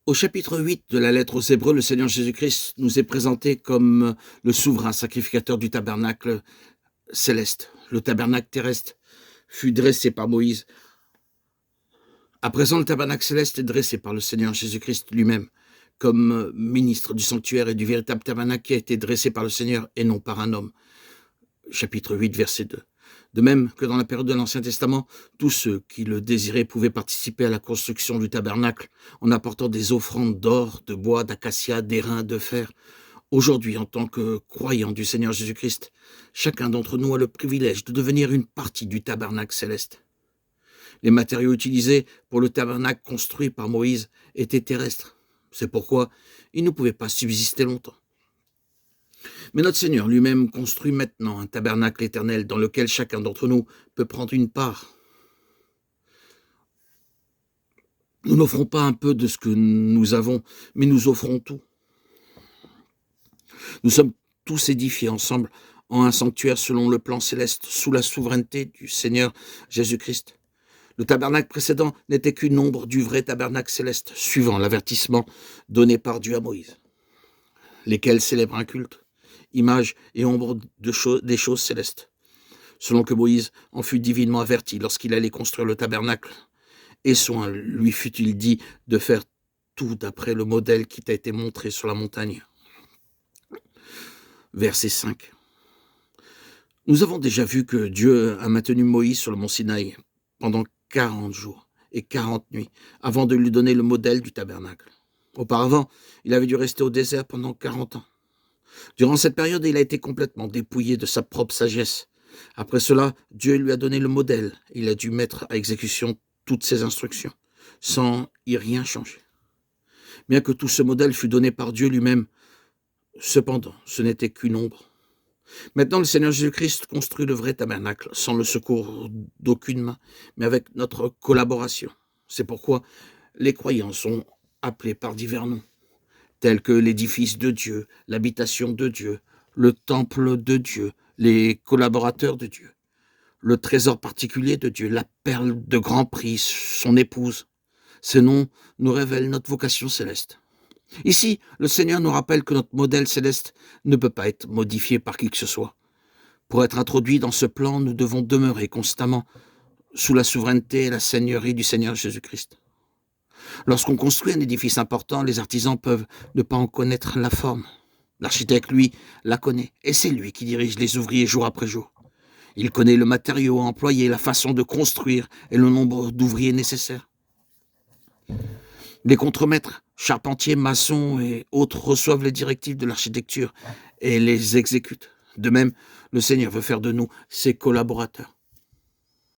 Au chapitre 8 de la lettre aux Hébreux, le Seigneur Jésus-Christ nous est présenté comme le souverain sacrificateur du tabernacle céleste. Le tabernacle terrestre fut dressé par Moïse. À présent, le tabernacle céleste est dressé par le Seigneur Jésus-Christ lui-même, comme ministre du sanctuaire et du véritable tabernacle qui a été dressé par le Seigneur et non par un homme. Chapitre 8, verset 2. De même que dans la période de l'Ancien Testament, tous ceux qui le désiraient pouvaient participer à la construction du tabernacle en apportant des offrandes d'or, de bois, d'acacia, d'airain, de fer. Aujourd'hui, en tant que croyants du Seigneur Jésus-Christ, chacun d'entre nous a le privilège de devenir une partie du tabernacle céleste. Les matériaux utilisés pour le tabernacle construit par Moïse étaient terrestres. C'est pourquoi ils ne pouvaient pas subsister longtemps. Mais notre Seigneur lui-même construit maintenant un tabernacle éternel dans lequel chacun d'entre nous peut prendre une part. Nous n'offrons pas un peu de ce que nous avons, mais nous offrons tout. Nous sommes tous édifiés ensemble en un sanctuaire selon le plan céleste, sous la souveraineté du Seigneur Jésus-Christ. Le tabernacle précédent n'était qu'une ombre du vrai tabernacle céleste, suivant l'avertissement donné par Dieu à Moïse, lesquels célèbrent un culte, image et ombre des choses célestes, selon que Moïse en fut divinement averti lorsqu'il allait construire le tabernacle. Et soin lui fut-il dit de faire tout d'après le modèle qui t'a été montré sur la montagne. Verset 5. Nous avons déjà vu que Dieu a maintenu Moïse sur le mont Sinaï pendant 40 jours et 40 nuits avant de lui donner le modèle du tabernacle. Auparavant, il avait dû rester au désert pendant 40 ans. Durant cette période, il a été complètement dépouillé de sa propre sagesse. Après cela, Dieu lui a donné le modèle. Il a dû mettre à exécution toutes ses instructions, sans y rien changer. Bien que tout ce modèle fût donné par Dieu lui-même, cependant, ce n'était qu'une ombre. Maintenant, le Seigneur Jésus-Christ construit le vrai tabernacle, sans le secours d'aucune main, mais avec notre collaboration. C'est pourquoi les croyants sont appelés par divers noms, tels que l'édifice de Dieu, l'habitation de Dieu, le temple de Dieu, les collaborateurs de Dieu, le trésor particulier de Dieu, la perle de grand prix, son épouse. Ces noms nous révèlent notre vocation céleste. Ici, le Seigneur nous rappelle que notre modèle céleste ne peut pas être modifié par qui que ce soit. Pour être introduit dans ce plan, nous devons demeurer constamment sous la souveraineté et la seigneurie du Seigneur Jésus-Christ. Lorsqu'on construit un édifice important, les artisans peuvent ne pas en connaître la forme. L'architecte, lui, la connaît, et c'est lui qui dirige les ouvriers jour après jour. Il connaît le matériau à employer, la façon de construire et le nombre d'ouvriers nécessaires. Les contremaîtres, charpentiers, maçons et autres reçoivent les directives de l'architecture et les exécutent. De même, le Seigneur veut faire de nous ses collaborateurs.